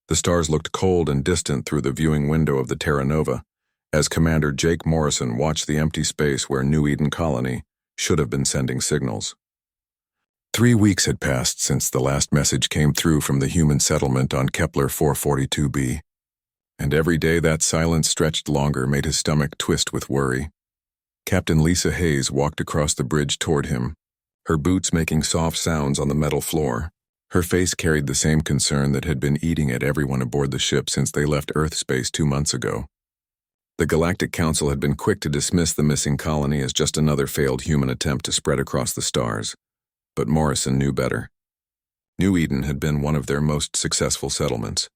The stars looked cold and distant through the viewing window of the Terra Nova, as Commander Jake Morrison watched the empty space where New Eden Colony should have been sending signals. 3 weeks had passed since the last message came through from the human settlement on Kepler 442b, and every day that silence stretched longer made his stomach twist with worry. Captain Lisa Hayes walked across the bridge toward him, her boots making soft sounds on the metal floor. Her face carried the same concern that had been eating at everyone aboard the ship since they left Earth space 2 months ago. The Galactic Council had been quick to dismiss the missing colony as just another failed human attempt to spread across the stars, but Morrison knew better. New Eden had been one of their most successful settlements.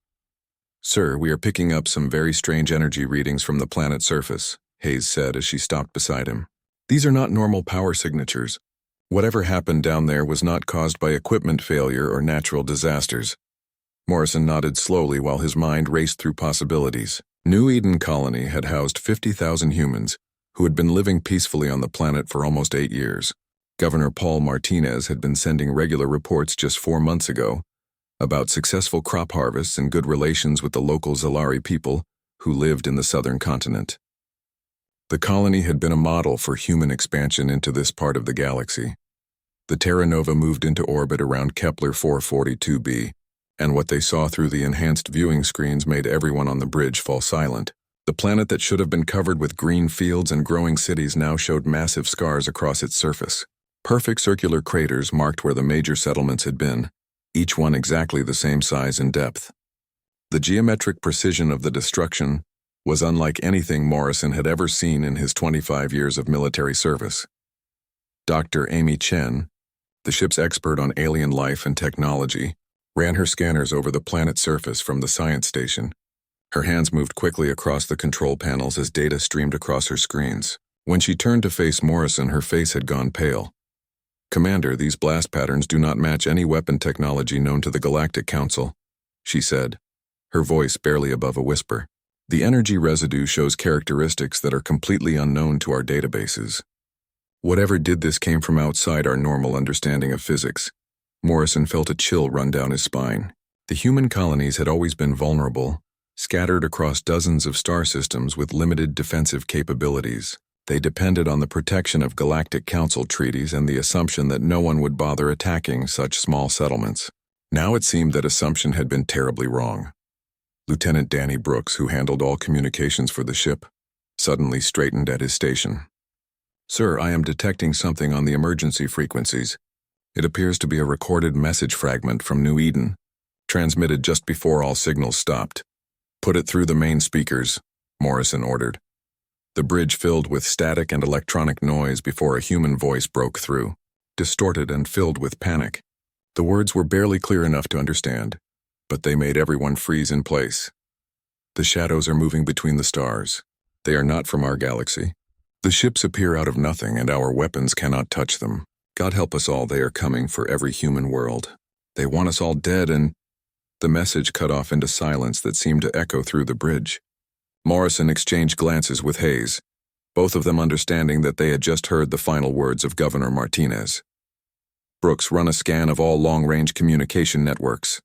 "Sir, we are picking up some very strange energy readings from the planet's surface," Hayes said as she stopped beside him. "These are not normal power signatures. Whatever happened down there was not caused by equipment failure or natural disasters." Morrison nodded slowly while his mind raced through possibilities. New Eden Colony had housed 50,000 humans who had been living peacefully on the planet for almost 8 years. Governor Paul Martinez had been sending regular reports just 4 months ago about successful crop harvests and good relations with the local Zalari people who lived in the southern continent. The colony had been a model for human expansion into this part of the galaxy. The Terra Nova moved into orbit around Kepler 442b, and what they saw through the enhanced viewing screens made everyone on the bridge fall silent. The planet that should have been covered with green fields and growing cities now showed massive scars across its surface. Perfect circular craters marked where the major settlements had been, each one exactly the same size and depth. The geometric precision of the destruction was unlike anything Morrison had ever seen in his 25 years of military service. Dr. Amy Chen, the ship's expert on alien life and technology, ran her scanners over the planet's surface from the science station. Her hands moved quickly across the control panels as data streamed across her screens. When she turned to face Morrison, her face had gone pale. "Commander, these blast patterns do not match any weapon technology known to the Galactic Council," she said, her voice barely above a whisper. "The energy residue shows characteristics that are completely unknown to our databases. Whatever did this came from outside our normal understanding of physics." Morrison felt a chill run down his spine. The human colonies had always been vulnerable, scattered across dozens of star systems with limited defensive capabilities. They depended on the protection of Galactic Council treaties and the assumption that no one would bother attacking such small settlements. Now it seemed that assumption had been terribly wrong. Lieutenant Danny Brooks, who handled all communications for the ship, suddenly straightened at his station. "Sir, I am detecting something on the emergency frequencies. It appears to be a recorded message fragment from New Eden, transmitted just before all signals stopped." "Put it through the main speakers," Morrison ordered. The bridge filled with static and electronic noise before a human voice broke through, distorted and filled with panic. The words were barely clear enough to understand, but they made everyone freeze in place. "The shadows are moving between the stars. They are not from our galaxy. The ships appear out of nothing and our weapons cannot touch them. God help us all, they are coming for every human world. They want us all dead and—" The message cut off into silence that seemed to echo through the bridge. Morrison exchanged glances with Hayes, both of them understanding that they had just heard the final words of Governor Martinez. "Brooks, run a scan of all long-range communication networks,"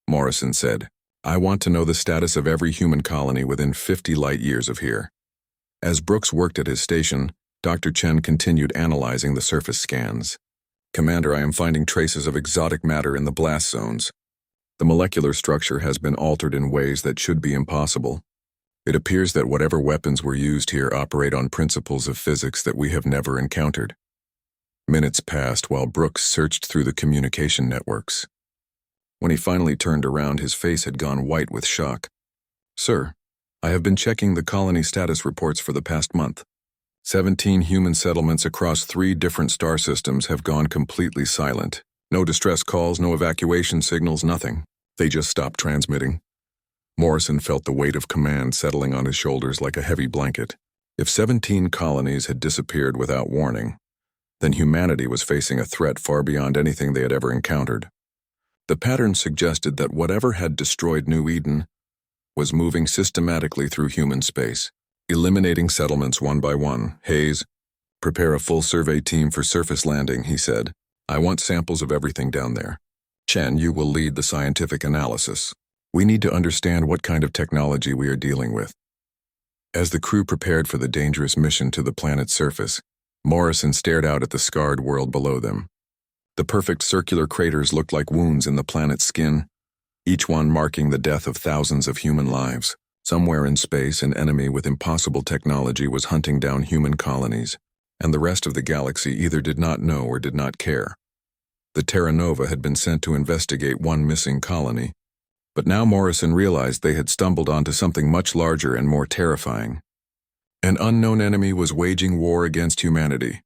Morrison said. "I want to know the status of every human colony within 50 light years of here." As Brooks worked at his station, Dr. Chen continued analyzing the surface scans. "Commander, I am finding traces of exotic matter in the blast zones. The molecular structure has been altered in ways that should be impossible. It appears that whatever weapons were used here operate on principles of physics that we have never encountered." Minutes passed while Brooks searched through the communication networks. When he finally turned around, his face had gone white with shock. "Sir, I have been checking the colony status reports for the past month. 17 human settlements across 3 different star systems have gone completely silent. No distress calls, no evacuation signals, nothing. They just stopped transmitting." Morrison felt the weight of command settling on his shoulders like a heavy blanket. If 17 colonies had disappeared without warning, then humanity was facing a threat far beyond anything they had ever encountered. The pattern suggested that whatever had destroyed New Eden was moving systematically through human space, eliminating settlements one by one. "Hayes, prepare a full survey team for surface landing," he said. "I want samples of everything down there. Chen, you will lead the scientific analysis." We need to understand what kind of technology we are dealing with. As the crew prepared for the dangerous mission to the planet's surface, Morrison stared out at the scarred world below them. The perfect circular craters looked like wounds in the planet's skin, each one marking the death of thousands of human lives. Somewhere in space, an enemy with impossible technology was hunting down human colonies, and the rest of the galaxy either did not know or did not care. The Terra Nova had been sent to investigate one missing colony, but now Morrison realized they had stumbled onto something much larger and more terrifying. An unknown enemy was waging war against humanity,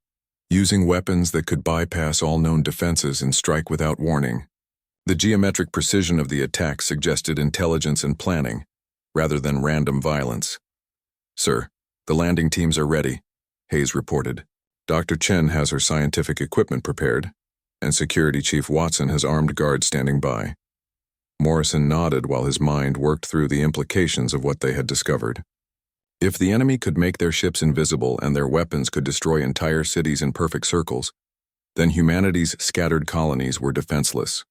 using weapons that could bypass all known defenses and strike without warning. The geometric precision of the attack suggested intelligence and planning, rather than random violence. "Sir, the landing teams are ready," Hayes reported. "Dr. Chen has her scientific equipment prepared, and Security Chief Watson has armed guards standing by." Morrison nodded while his mind worked through the implications of what they had discovered. If the enemy could make their ships invisible and their weapons could destroy entire cities in perfect circles, then humanity's scattered colonies were defenseless.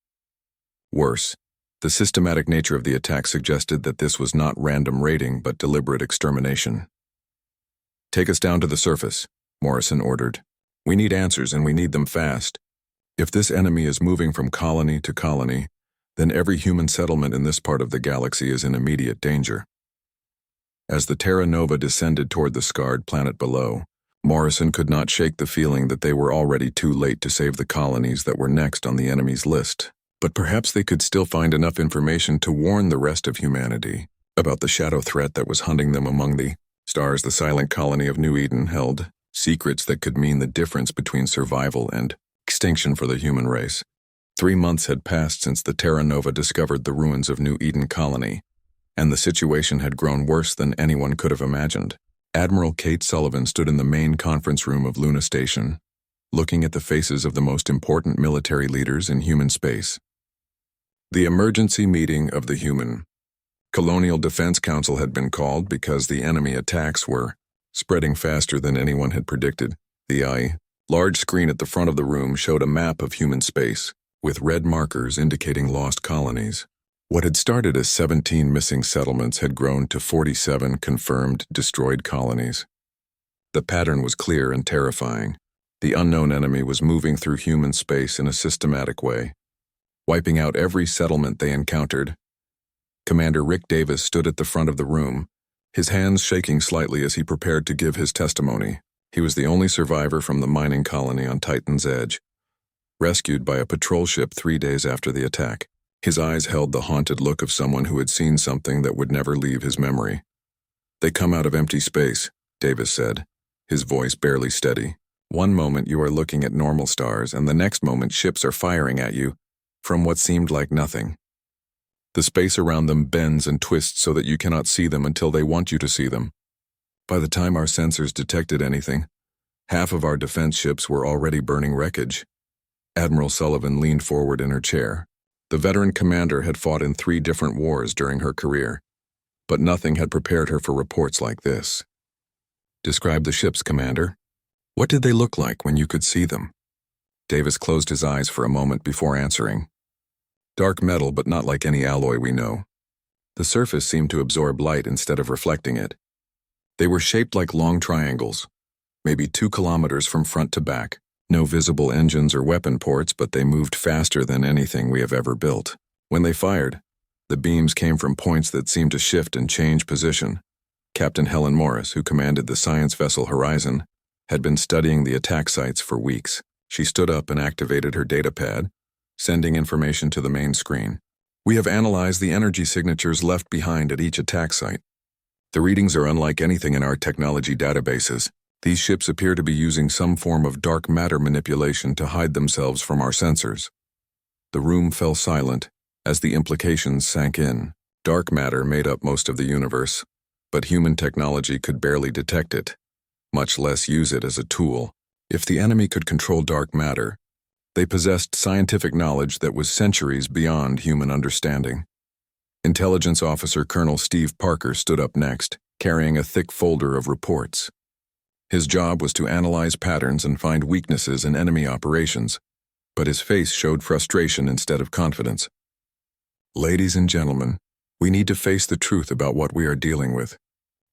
Worse, the systematic nature of the attack suggested that this was not random raiding but deliberate extermination. "Take us down to the surface," Morrison ordered. "We need answers, and we need them fast. If this enemy is moving from colony to colony, then every human settlement in this part of the galaxy is in immediate danger." As the Terra Nova descended toward the scarred planet below, Morrison could not shake the feeling that they were already too late to save the colonies that were next on the enemy's list. But perhaps they could still find enough information to warn the rest of humanity about the shadow threat that was hunting them among the stars. The silent colony of New Eden held secrets that could mean the difference between survival and extinction for the human race. 3 months had passed since the Terra Nova discovered the ruins of New Eden Colony, and the situation had grown worse than anyone could have imagined. Admiral Kate Sullivan stood in the main conference room of Luna Station, looking at the faces of the most important military leaders in human space. The emergency meeting of the Human Colonial Defense Council had been called because the enemy attacks were spreading faster than anyone had predicted. The large screen at the front of the room showed a map of human space, with red markers indicating lost colonies. What had started as 17 missing settlements had grown to 47 confirmed destroyed colonies. The pattern was clear and terrifying. The unknown enemy was moving through human space in a systematic way, wiping out every settlement they encountered. Commander Rick Davis stood at the front of the room, his hands shaking slightly as he prepared to give his testimony. He was the only survivor from the mining colony on Titan's Edge, rescued by a patrol ship 3 days after the attack. His eyes held the haunted look of someone who had seen something that would never leave his memory. "They come out of empty space," Davis said, his voice barely steady. "One moment you are looking at normal stars, and the next moment ships are firing at you from what seemed like nothing. The space around them bends and twists so that you cannot see them until they want you to see them. By the time our sensors detected anything, half of our defense ships were already burning wreckage." Admiral Sullivan leaned forward in her chair. The veteran commander had fought in 3 different wars during her career, but nothing had prepared her for reports like this. "Describe the ships, Commander. What did they look like when you could see them?" Davis closed his eyes for a moment before answering. "Dark metal, but not like any alloy we know. The surface seemed to absorb light instead of reflecting it. They were shaped like long triangles, maybe 2 kilometers from front to back. No visible engines or weapon ports, but they moved faster than anything we have ever built. When they fired, the beams came from points that seemed to shift and change position." Captain Helen Morris, who commanded the science vessel Horizon, had been studying the attack sites for weeks. She stood up and activated her datapad, sending information to the main screen. "We have analyzed the energy signatures left behind at each attack site. The readings are unlike anything in our technology databases. These ships appear to be using some form of dark matter manipulation to hide themselves from our sensors." The room fell silent as the implications sank in. Dark matter made up most of the universe, but human technology could barely detect it, much less use it as a tool. If the enemy could control dark matter, they possessed scientific knowledge that was centuries beyond human understanding. Intelligence Officer Colonel Steve Parker stood up next, carrying a thick folder of reports. His job was to analyze patterns and find weaknesses in enemy operations, but his face showed frustration instead of confidence. "Ladies and gentlemen, We need to face the truth about what we are dealing with.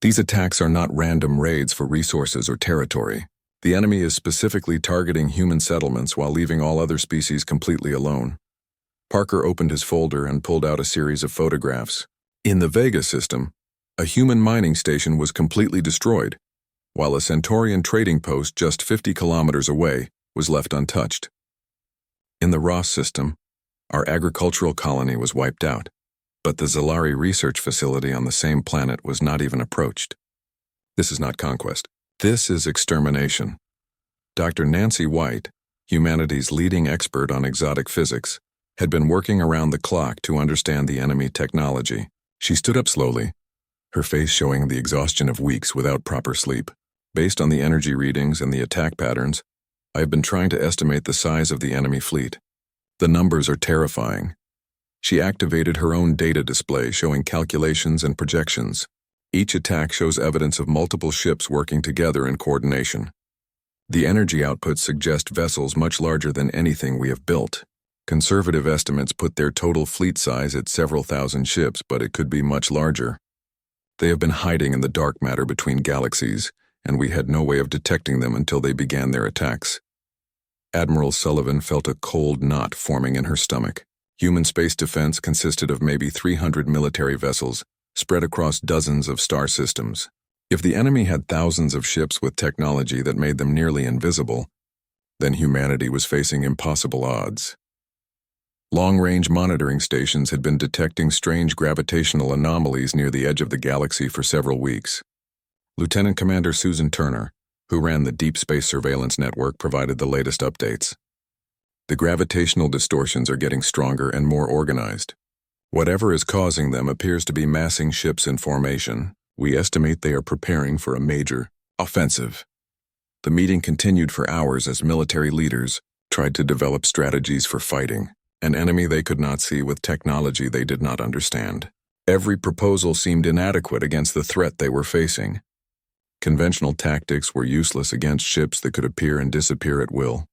These attacks are not random raids for resources or territory. The enemy is specifically targeting human settlements while leaving all other species completely alone. Parker opened his folder and pulled out a series of photographs. In the Vega system, a human mining station was completely destroyed, while a Centaurian trading post just 50 kilometers away was left untouched. In the Ross system, our agricultural colony was wiped out, but the Zalari research facility on the same planet was not even approached. This is not conquest. This is extermination. Dr. Nancy White, humanity's leading expert on exotic physics, had been working around the clock to understand the enemy technology. She stood up slowly, her face showing the exhaustion of weeks without proper sleep. Based on the energy readings and the attack patterns, I have been trying to estimate the size of the enemy fleet. The numbers are terrifying. She activated her own data display showing calculations and projections. Each attack shows evidence of multiple ships working together in coordination. The energy outputs suggest vessels much larger than anything we have built. Conservative estimates put their total fleet size at several thousand ships, but it could be much larger. They have been hiding in the dark matter between galaxies, and we had no way of detecting them until they began their attacks. Admiral Sullivan felt a cold knot forming in her stomach. Human space defense consisted of maybe 300 military vessels, spread across dozens of star systems. If the enemy had thousands of ships with technology that made them nearly invisible, then humanity was facing impossible odds. Long-range monitoring stations had been detecting strange gravitational anomalies near the edge of the galaxy for several weeks. Lieutenant Commander Susan Turner, who ran the Deep Space Surveillance Network, provided the latest updates. The gravitational distortions are getting stronger and more organized. Whatever is causing them appears to be massing ships in formation. We estimate they are preparing for a major offensive. The meeting continued for hours as military leaders tried to develop strategies for fighting an enemy they could not see with technology they did not understand. Every proposal seemed inadequate against the threat they were facing. Conventional tactics were useless against ships that could appear and disappear at will.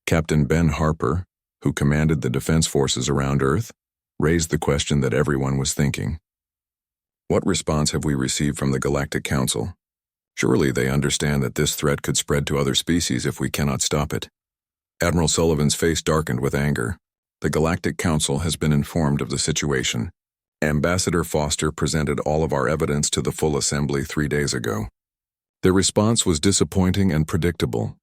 Captain Ben Harper, who commanded the defense forces around Earth, raised the question that everyone was thinking. What response have we received from the Galactic Council? Surely they understand that this threat could spread to other species if we cannot stop it. Admiral Sullivan's face darkened with anger. The Galactic Council has been informed of the situation. Ambassador Foster presented all of our evidence to the full assembly 3 days ago. Their response was disappointing and predictable.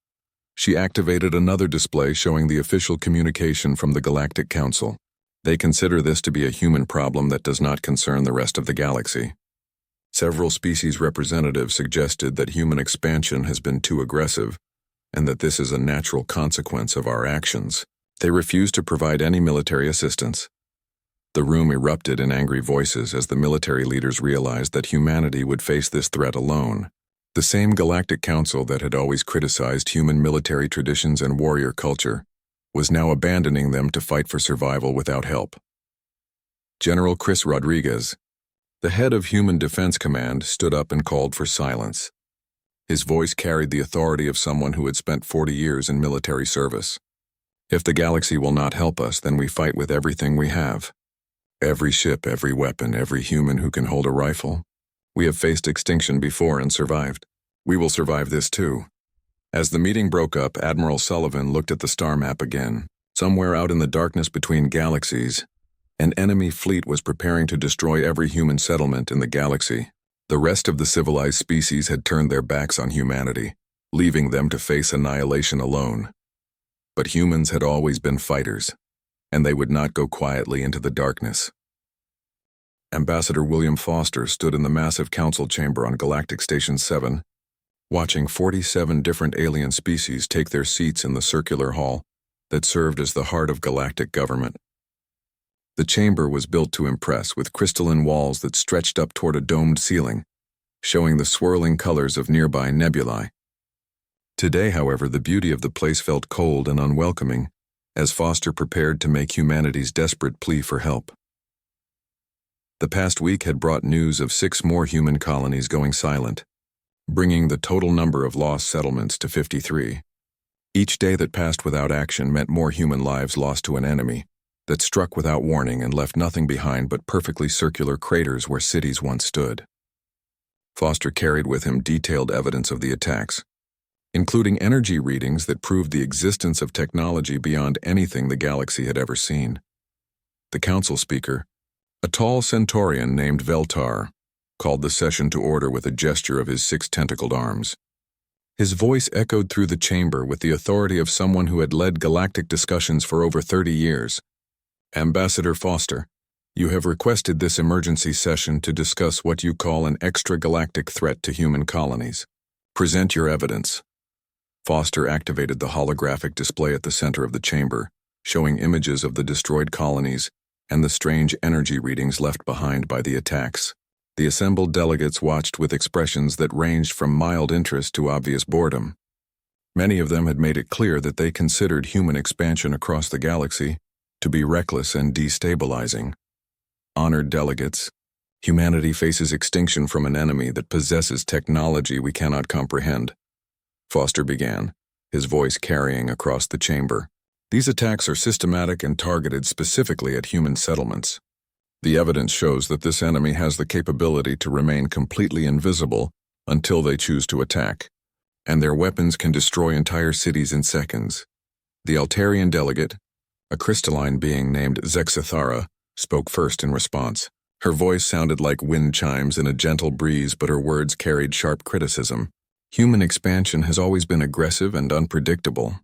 She activated another display showing the official communication from the Galactic Council. They consider this to be a human problem that does not concern the rest of the galaxy. Several species representatives suggested that human expansion has been too aggressive, and that this is a natural consequence of our actions. They refused to provide any military assistance. The room erupted in angry voices as the military leaders realized that humanity would face this threat alone. The same Galactic Council that had always criticized human military traditions and warrior culture was now abandoning them to fight for survival without help. General Chris Rodriguez, the head of Human Defense Command, stood up and called for silence. His voice carried the authority of someone who had spent 40 years in military service. If the galaxy will not help us, then we fight with everything we have. Every ship, every weapon, every human who can hold a rifle. We have faced extinction before and survived. We will survive this too. As the meeting broke up, Admiral Sullivan looked at the star map again. Somewhere out in the darkness between galaxies, an enemy fleet was preparing to destroy every human settlement in the galaxy. The rest of the civilized species had turned their backs on humanity, leaving them to face annihilation alone. But humans had always been fighters, and they would not go quietly into the darkness. Ambassador William Foster stood in the massive council chamber on Galactic Station 7, watching 47 different alien species take their seats in the circular hall that served as the heart of galactic government. The chamber was built to impress, with crystalline walls that stretched up toward a domed ceiling, showing the swirling colors of nearby nebulae. Today, however, the beauty of the place felt cold and unwelcoming, as Foster prepared to make humanity's desperate plea for help. The past week had brought news of 6 more human colonies going silent, bringing the total number of lost settlements to 53. Each day that passed without action meant more human lives lost to an enemy, that struck without warning and left nothing behind but perfectly circular craters where cities once stood. Foster carried with him detailed evidence of the attacks, including energy readings that proved the existence of technology beyond anything the galaxy had ever seen. The council speaker, a tall Centaurian named Veltar, called the session to order with a gesture of his 6 tentacled arms. His voice echoed through the chamber with the authority of someone who had led galactic discussions for over 30 years. Ambassador Foster, you have requested this emergency session to discuss what you call an extragalactic threat to human colonies. Present your evidence. Foster activated the holographic display at the center of the chamber, showing images of the destroyed colonies and the strange energy readings left behind by the attacks. The assembled delegates watched with expressions that ranged from mild interest to obvious boredom. Many of them had made it clear that they considered human expansion across the galaxy to be reckless and destabilizing. Honored delegates, humanity faces extinction from an enemy that possesses technology we cannot comprehend. Foster began, his voice carrying across the chamber. These attacks are systematic and targeted specifically at human settlements. The evidence shows that this enemy has the capability to remain completely invisible until they choose to attack, and their weapons can destroy entire cities in seconds. The Altarian delegate, a crystalline being named Zexithara, spoke first in response. Her voice sounded like wind chimes in a gentle breeze, but her words carried sharp criticism. Human expansion has always been aggressive and unpredictable.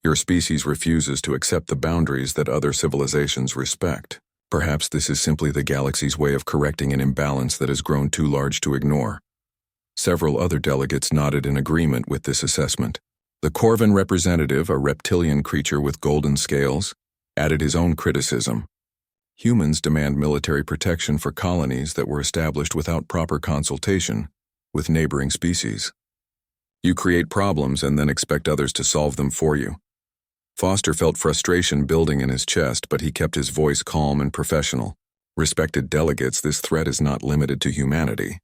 Your species refuses to accept the boundaries that other civilizations respect. Perhaps this is simply the galaxy's way of correcting an imbalance that has grown too large to ignore. Several other delegates nodded in agreement with this assessment. The Corvin representative, a reptilian creature with golden scales, added his own criticism. Humans demand military protection for colonies that were established without proper consultation with neighboring species. You create problems and then expect others to solve them for you. Foster felt frustration building in his chest, but he kept his voice calm and professional. Respected delegates, this threat is not limited to humanity.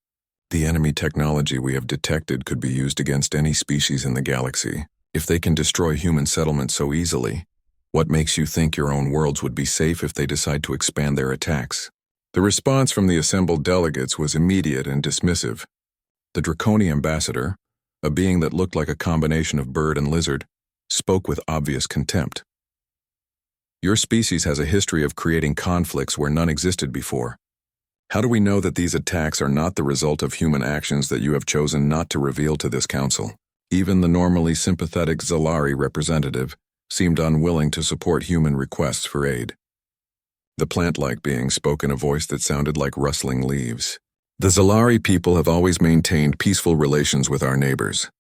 The enemy technology we have detected could be used against any species in the galaxy. If they can destroy human settlements so easily, what makes you think your own worlds would be safe if they decide to expand their attacks? The response from the assembled delegates was immediate and dismissive. The Draconian ambassador, a being that looked like a combination of bird and lizard, spoke with obvious contempt. Your species has a history of creating conflicts where none existed before. How do we know that these attacks are not the result of human actions that you have chosen not to reveal to this council? Even the normally sympathetic Zalari representative seemed unwilling to support human requests for aid. The plant-like being spoke in a voice that sounded like rustling leaves. The Zalari people have always maintained peaceful relations with our neighbors.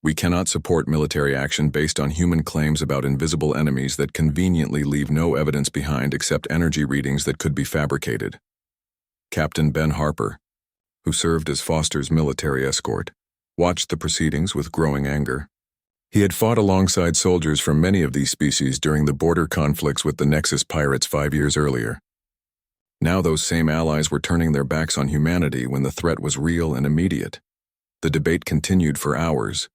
We cannot support military action based on human claims about invisible enemies that conveniently leave no evidence behind except energy readings that could be fabricated. Captain Ben Harper, who served as Foster's military escort, watched the proceedings with growing anger. He had fought alongside soldiers from many of these species during the border conflicts with the Nexus pirates 5 years earlier. Now those same allies were turning their backs on humanity when the threat was real and immediate. The debate continued for hours,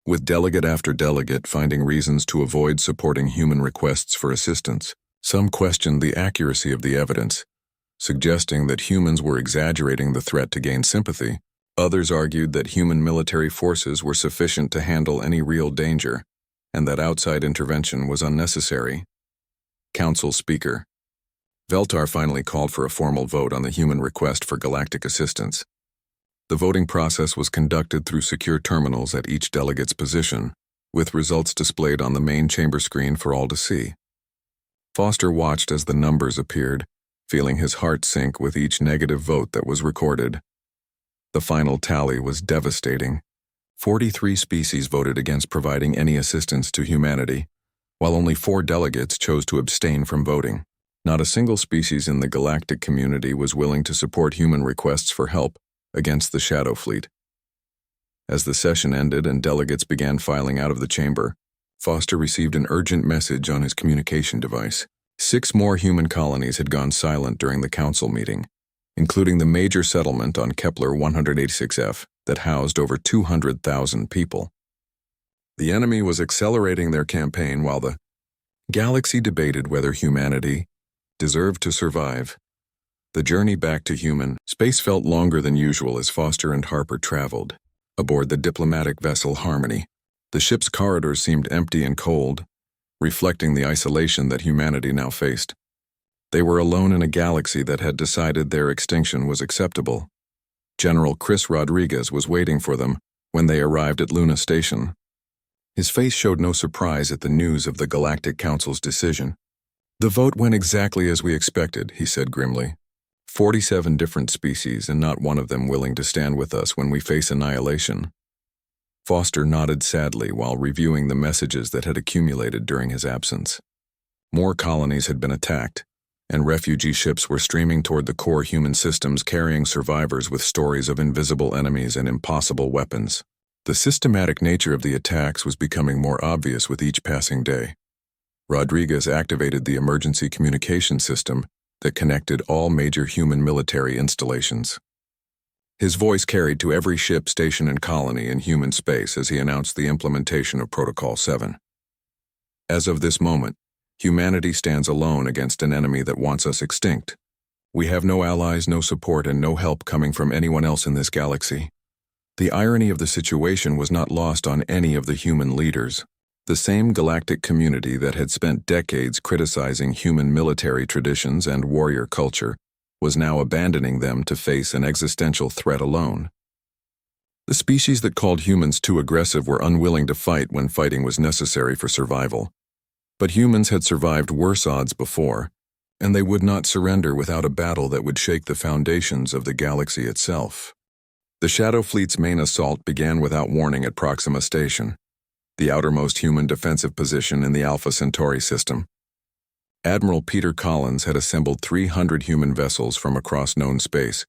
with delegate after delegate finding reasons to avoid supporting human requests for assistance. Some questioned the accuracy of the evidence, suggesting that humans were exaggerating the threat to gain sympathy. Others argued that human military forces were sufficient to handle any real danger, and that outside intervention was unnecessary. Council Speaker Veltar finally called for a formal vote on the human request for galactic assistance. The voting process was conducted through secure terminals at each delegate's position, with results displayed on the main chamber screen for all to see. Foster watched as the numbers appeared, feeling his heart sink with each negative vote that was recorded. The final tally was devastating. 43 species voted against providing any assistance to humanity, while only 4 delegates chose to abstain from voting. Not a single species in the galactic community was willing to support human requests for help against the Shadow Fleet. As the session ended and delegates began filing out of the chamber, Foster received an urgent message on his communication device. 6 more human colonies had gone silent during the council meeting, including the major settlement on Kepler 186F that housed over 200,000 people. The enemy was accelerating their campaign while the galaxy debated whether humanity deserved to survive. The journey back to human space felt longer than usual as Foster and Harper traveled. Aboard the diplomatic vessel Harmony, the ship's corridors seemed empty and cold, reflecting the isolation that humanity now faced. They were alone in a galaxy that had decided their extinction was acceptable. General Chris Rodriguez was waiting for them when they arrived at Luna Station. His face showed no surprise at the news of the Galactic Council's decision. "The vote went exactly as we expected," he said grimly. 47 different species and not one of them willing to stand with us when we face annihilation. Foster nodded sadly while reviewing the messages that had accumulated during his absence. More colonies had been attacked, and refugee ships were streaming toward the core human systems carrying survivors with stories of invisible enemies and impossible weapons. The systematic nature of the attacks was becoming more obvious with each passing day. Rodriguez activated the emergency communication system that connected all major human military installations. His voice carried to every ship, station, and colony in human space as he announced the implementation of Protocol 7. As of this moment, humanity stands alone against an enemy that wants us extinct. We have no allies, no support, and no help coming from anyone else in this galaxy. The irony of the situation was not lost on any of the human leaders. The same galactic community that had spent decades criticizing human military traditions and warrior culture was now abandoning them to face an existential threat alone. The species that called humans too aggressive were unwilling to fight when fighting was necessary for survival. But humans had survived worse odds before, and they would not surrender without a battle that would shake the foundations of the galaxy itself. The Shadow Fleet's main assault began without warning at Proxima Station, the outermost human defensive position in the Alpha Centauri system. Admiral Peter Collins had assembled 300 human vessels from across known space,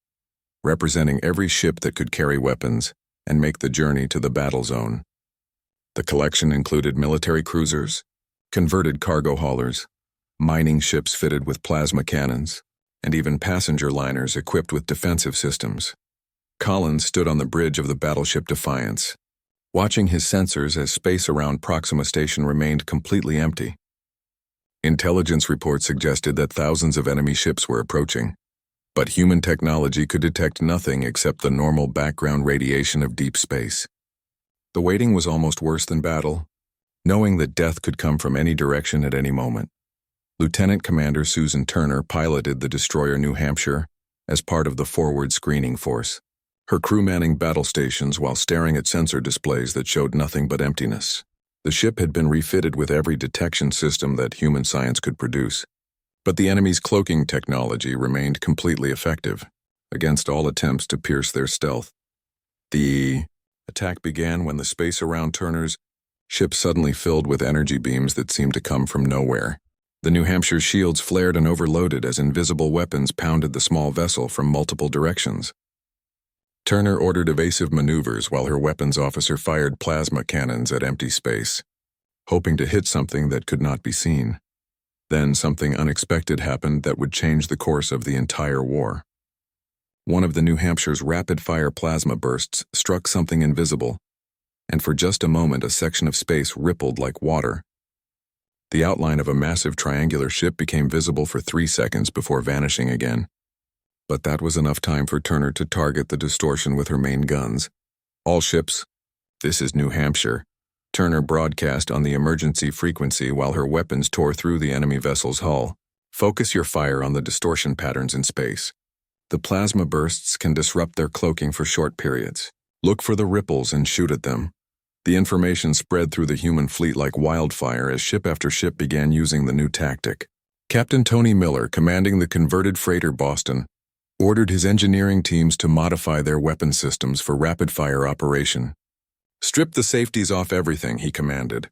representing every ship that could carry weapons and make the journey to the battle zone. The collection included military cruisers, converted cargo haulers, mining ships fitted with plasma cannons, and even passenger liners equipped with defensive systems. Collins stood on the bridge of the battleship Defiance, watching his sensors as space around Proxima Station remained completely empty. Intelligence reports suggested that thousands of enemy ships were approaching, but human technology could detect nothing except the normal background radiation of deep space. The waiting was almost worse than battle, knowing that death could come from any direction at any moment. Lieutenant Commander Susan Turner piloted the destroyer New Hampshire as part of the forward screening force, her crew manning battle stations while staring at sensor displays that showed nothing but emptiness. The ship had been refitted with every detection system that human science could produce, but the enemy's cloaking technology remained completely effective against all attempts to pierce their stealth. The attack began when the space around Turner's ship suddenly filled with energy beams that seemed to come from nowhere. The New Hampshire's shields flared and overloaded as invisible weapons pounded the small vessel from multiple directions. Turner ordered evasive maneuvers while her weapons officer fired plasma cannons at empty space, hoping to hit something that could not be seen. Then something unexpected happened that would change the course of the entire war. One of the New Hampshire's rapid-fire plasma bursts struck something invisible, and for just a moment a section of space rippled like water. The outline of a massive triangular ship became visible for 3 seconds before vanishing again. But that was enough time for Turner to target the distortion with her main guns. "All ships, this is New Hampshire," Turner broadcast on the emergency frequency while her weapons tore through the enemy vessel's hull. "Focus your fire on the distortion patterns in space. The plasma bursts can disrupt their cloaking for short periods. Look for the ripples and shoot at them." The information spread through the human fleet like wildfire as ship after ship began using the new tactic. Captain Tony Miller, commanding the converted freighter Boston, ordered his engineering teams to modify their weapon systems for rapid-fire operation. "Strip the safeties off everything," he commanded.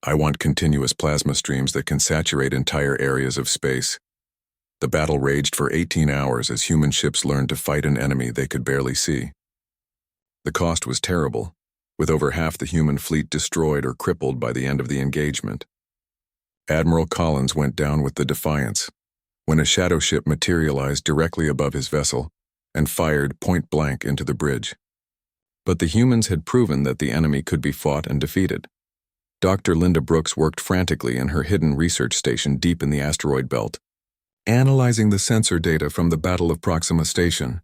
"I want continuous plasma streams that can saturate entire areas of space." The battle raged for 18 hours as human ships learned to fight an enemy they could barely see. The cost was terrible, with over half the human fleet destroyed or crippled by the end of the engagement. Admiral Collins went down with the Defiance when a shadow ship materialized directly above his vessel and fired point-blank into the bridge. But the humans had proven that the enemy could be fought and defeated. Dr. Linda Brooks worked frantically in her hidden research station deep in the asteroid belt, analyzing the sensor data from the Battle of Proxima Station.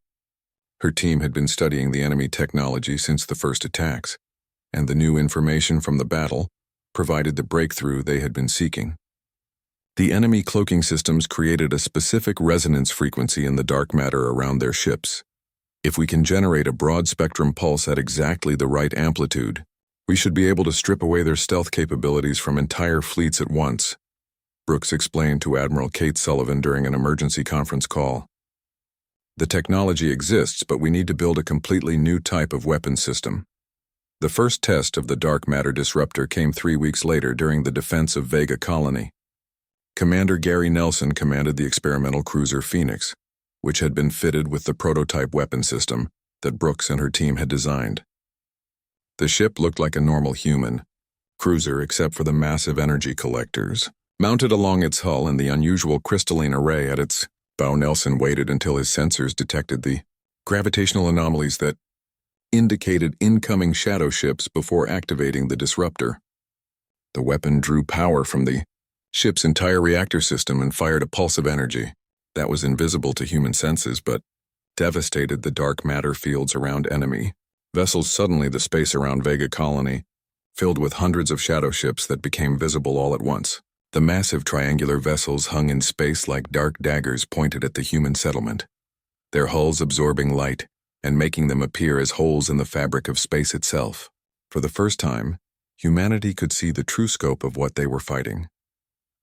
Her team had been studying the enemy technology since the first attacks, and the new information from the battle provided the breakthrough they had been seeking. The enemy cloaking systems created a specific resonance frequency in the dark matter around their ships. If we can generate a broad-spectrum pulse at exactly the right amplitude, we should be able to strip away their stealth capabilities from entire fleets at once, Brooks explained to Admiral Kate Sullivan during an emergency conference call. The technology exists, but we need to build a completely new type of weapon system. The first test of the dark matter disruptor came 3 weeks later during the defense of Vega Colony. Commander Gary Nelson commanded the experimental cruiser Phoenix, which had been fitted with the prototype weapon system that Brooks and her team had designed. The ship looked like a normal human cruiser except for the massive energy collectors mounted along its hull and the unusual crystalline array at its bow. Nelson waited until his sensors detected the gravitational anomalies that indicated incoming shadow ships before activating the disruptor. The weapon drew power from the ship's entire reactor system and fired a pulse of energy that was invisible to human senses but devastated the dark matter fields around enemy vessels. Suddenly, the space around Vega Colony filled with hundreds of shadow ships that became visible all at once. The massive triangular vessels hung in space like dark daggers pointed at the human settlement, their hulls absorbing light and making them appear as holes in the fabric of space itself. For the first time, humanity could see the true scope of what they were fighting.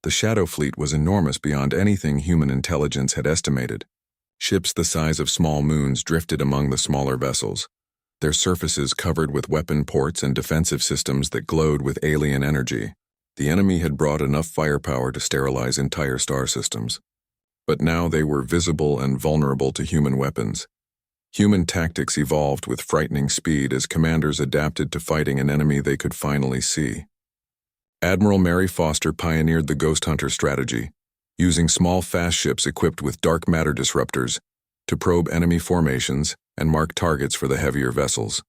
The Shadow Fleet was enormous beyond anything human intelligence had estimated. Ships the size of small moons drifted among the smaller vessels, their surfaces covered with weapon ports and defensive systems that glowed with alien energy. The enemy had brought enough firepower to sterilize entire star systems. But now they were visible and vulnerable to human weapons. Human tactics evolved with frightening speed as commanders adapted to fighting an enemy they could finally see. Admiral Mary Foster pioneered the Ghost Hunter strategy, using small fast ships equipped with dark matter disruptors to probe enemy formations and mark targets for the heavier vessels.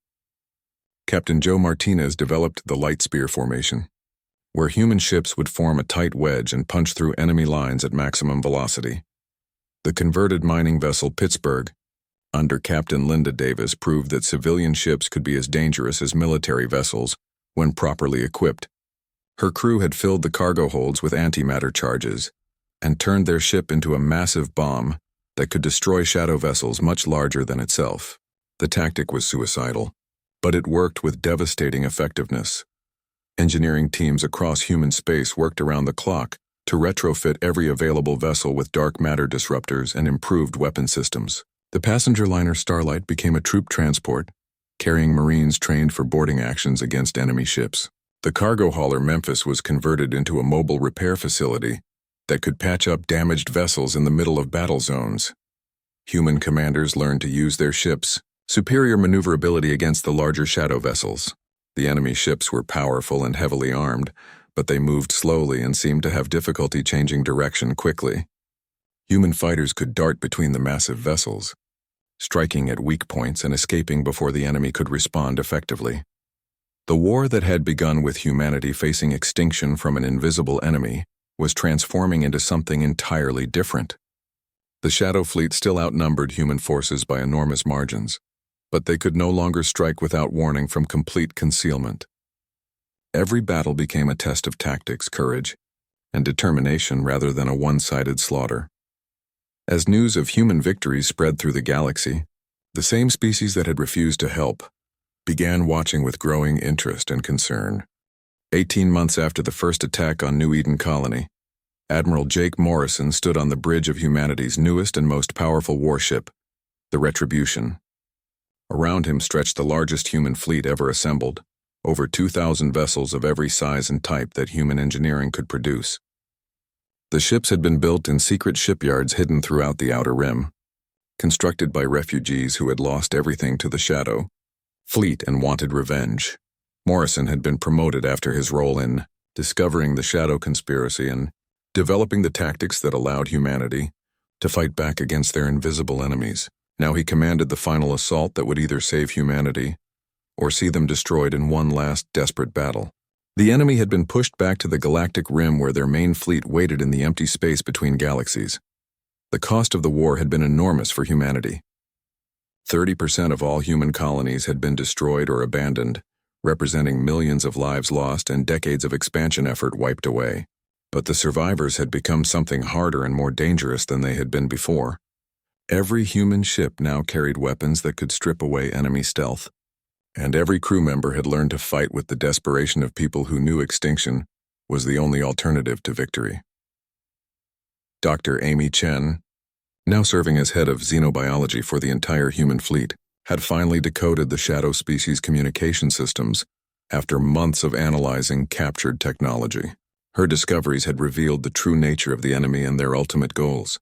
Captain Joe Martinez developed the Light Spear formation, where human ships would form a tight wedge and punch through enemy lines at maximum velocity. The converted mining vessel Pittsburgh, under Captain Linda Davis, proved that civilian ships could be as dangerous as military vessels when properly equipped. Her crew had filled the cargo holds with antimatter charges and turned their ship into a massive bomb that could destroy shadow vessels much larger than itself. The tactic was suicidal, but it worked with devastating effectiveness. Engineering teams across human space worked around the clock to retrofit every available vessel with dark matter disruptors and improved weapon systems. The passenger liner Starlight became a troop transport, carrying Marines trained for boarding actions against enemy ships. The cargo hauler Memphis was converted into a mobile repair facility that could patch up damaged vessels in the middle of battle zones. Human commanders learned to use their ships' superior maneuverability against the larger shadow vessels. The enemy ships were powerful and heavily armed, but they moved slowly and seemed to have difficulty changing direction quickly. Human fighters could dart between the massive vessels, striking at weak points and escaping before the enemy could respond effectively. The war that had begun with humanity facing extinction from an invisible enemy was transforming into something entirely different. The Shadow Fleet still outnumbered human forces by enormous margins, but they could no longer strike without warning from complete concealment. Every battle became a test of tactics, courage, and determination rather than a one-sided slaughter. As news of human victories spread through the galaxy, the same species that had refused to help began watching with growing interest and concern. 18 months after the first attack on New Eden Colony, Admiral Jake Morrison stood on the bridge of humanity's newest and most powerful warship, the Retribution. Around him stretched the largest human fleet ever assembled, over 2,000 vessels of every size and type that human engineering could produce. The ships had been built in secret shipyards hidden throughout the Outer Rim, constructed by refugees who had lost everything to the Shadow Fleet and wanted revenge. Morrison had been promoted after his role in discovering the Shadow conspiracy and developing the tactics that allowed humanity to fight back against their invisible enemies. Now he commanded the final assault that would either save humanity or see them destroyed in one last desperate battle. The enemy had been pushed back to the galactic rim where their main fleet waited in the empty space between galaxies. The cost of the war had been enormous for humanity. 30% of all human colonies had been destroyed or abandoned, representing millions of lives lost and decades of expansion effort wiped away. But the survivors had become something harder and more dangerous than they had been before. Every human ship now carried weapons that could strip away enemy stealth, and every crew member had learned to fight with the desperation of people who knew extinction was the only alternative to victory. Dr. Amy Chen, now serving as head of xenobiology for the entire human fleet, had finally decoded the shadow species communication systems after months of analyzing captured technology. Her discoveries had revealed the true nature of the enemy and their ultimate goals.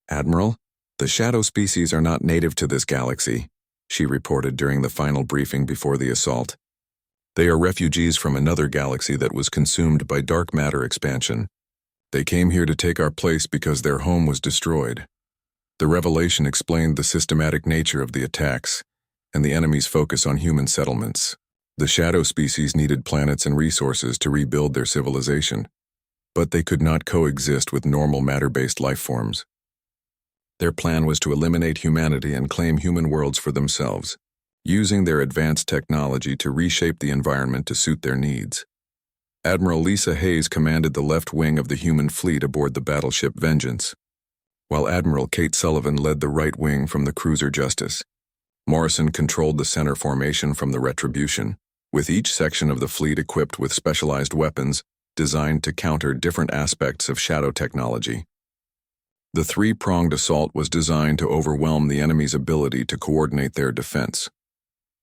"Admiral, the shadow species are not native to this galaxy," she reported during the final briefing before the assault. "They are refugees from another galaxy that was consumed by dark matter expansion. They came here to take our place because their home was destroyed." The revelation explained the systematic nature of the attacks and the enemy's focus on human settlements. The shadow species needed planets and resources to rebuild their civilization, but they could not coexist with normal matter-based life forms. Their plan was to eliminate humanity and claim human worlds for themselves, using their advanced technology to reshape the environment to suit their needs. Admiral Lisa Hayes commanded the left wing of the human fleet aboard the battleship Vengeance, while Admiral Kate Sullivan led the right wing from the cruiser Justice. Morrison controlled the center formation from the Retribution, with each section of the fleet equipped with specialized weapons designed to counter different aspects of shadow technology. The three-pronged assault was designed to overwhelm the enemy's ability to coordinate their defense.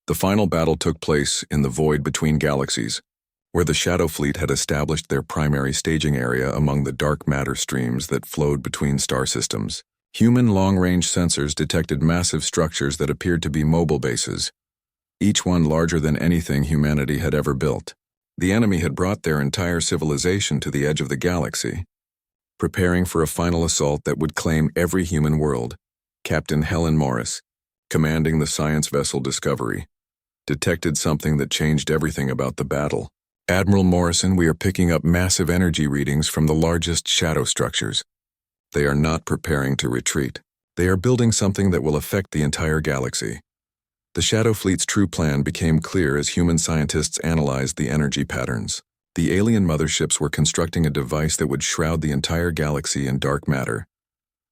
The final battle took place in the void between galaxies, where the Shadow Fleet had established their primary staging area among the dark matter streams that flowed between star systems. Human long-range sensors detected massive structures that appeared to be mobile bases, each one larger than anything humanity had ever built. The enemy had brought their entire civilization to the edge of the galaxy. Preparing for a final assault that would claim every human world, Captain Helen Morris, commanding the science vessel Discovery, detected something that changed everything about the battle. "Admiral Morrison, we are picking up massive energy readings from the largest shadow structures. They are not preparing to retreat. They are building something that will affect the entire galaxy." The Shadow Fleet's true plan became clear as human scientists analyzed the energy patterns. The alien motherships were constructing a device that would shroud the entire galaxy in dark matter,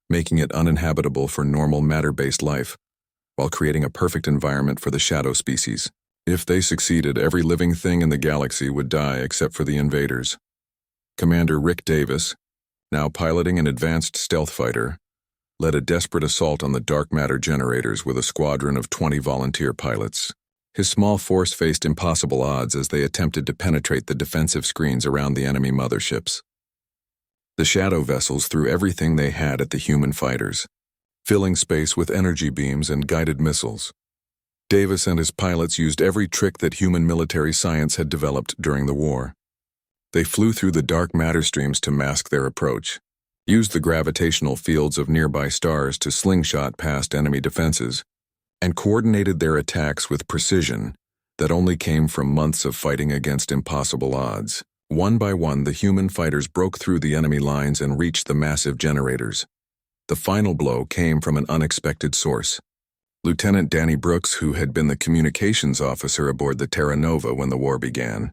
making it uninhabitable for normal matter-based life, while creating a perfect environment for the shadow species. If they succeeded, every living thing in the galaxy would die except for the invaders. Commander Rick Davis, now piloting an advanced stealth fighter, led a desperate assault on the dark matter generators with a squadron of 20 volunteer pilots. His small force faced impossible odds as they attempted to penetrate the defensive screens around the enemy motherships. The shadow vessels threw everything they had at the human fighters, filling space with energy beams and guided missiles. Davis and his pilots used every trick that human military science had developed during the war. They flew through the dark matter streams to mask their approach, used the gravitational fields of nearby stars to slingshot past enemy defenses, and coordinated their attacks with precision that only came from months of fighting against impossible odds. One by one, the human fighters broke through the enemy lines and reached the massive generators. The final blow came from an unexpected source. Lieutenant Danny Brooks, who had been the communications officer aboard the Terra Nova when the war began,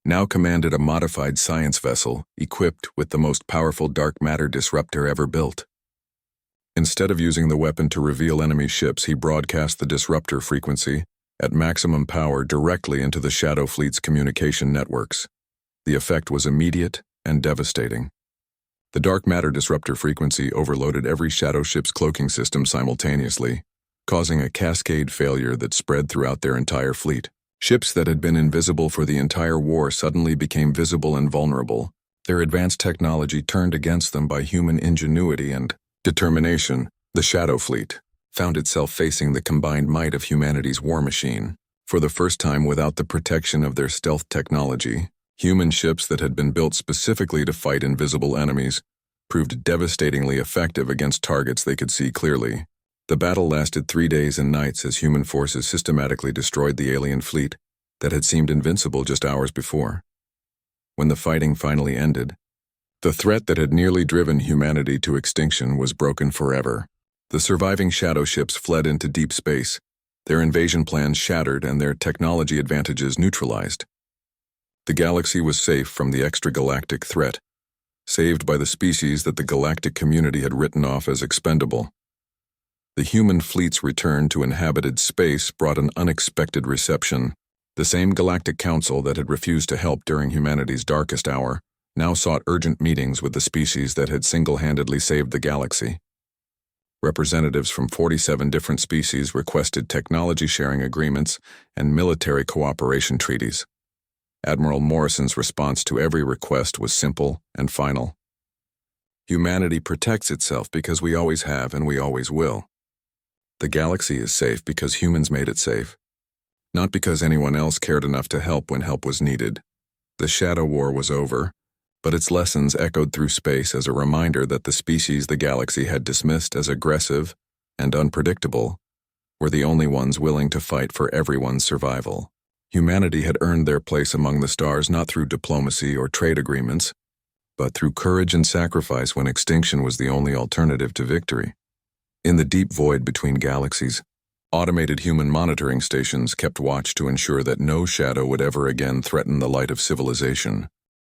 now commanded a modified science vessel equipped with the most powerful dark matter disruptor ever built. Instead of using the weapon to reveal enemy ships, he broadcast the disruptor frequency at maximum power directly into the Shadow Fleet's communication networks. The effect was immediate and devastating. The dark matter disruptor frequency overloaded every shadow ship's cloaking system simultaneously, causing a cascade failure that spread throughout their entire fleet. Ships that had been invisible for the entire war suddenly became visible and vulnerable, their advanced technology turned against them by human ingenuity and determination. The Shadow Fleet found itself facing the combined might of humanity's war machine. For the first time, without the protection of their stealth technology, human ships that had been built specifically to fight invisible enemies proved devastatingly effective against targets they could see clearly. The battle lasted 3 days and nights as human forces systematically destroyed the alien fleet that had seemed invincible just hours before. When the fighting finally ended, The threat that had nearly driven humanity to extinction was broken forever. The surviving shadow ships fled into deep space, their invasion plans shattered and their technology advantages neutralized. The galaxy was safe from the extragalactic threat, saved by the species that the galactic community had written off as expendable. The human fleet's return to inhabited space brought an unexpected reception. The same galactic council that had refused to help during humanity's darkest hour now sought urgent meetings with the species that had single-handedly saved the galaxy. Representatives from 47 different species requested technology-sharing agreements and military cooperation treaties. Admiral Morrison's response to every request was simple and final. Humanity protects itself because we always have and we always will. The galaxy is safe because humans made it safe, not because anyone else cared enough to help when help was needed. The Shadow War was over, but its lessons echoed through space as a reminder that the species the galaxy had dismissed as aggressive and unpredictable were the only ones willing to fight for everyone's survival. Humanity had earned their place among the stars not through diplomacy or trade agreements, but through courage and sacrifice when extinction was the only alternative to victory. In the deep void between galaxies, automated human monitoring stations kept watch to ensure that no shadow would ever again threaten the light of civilization.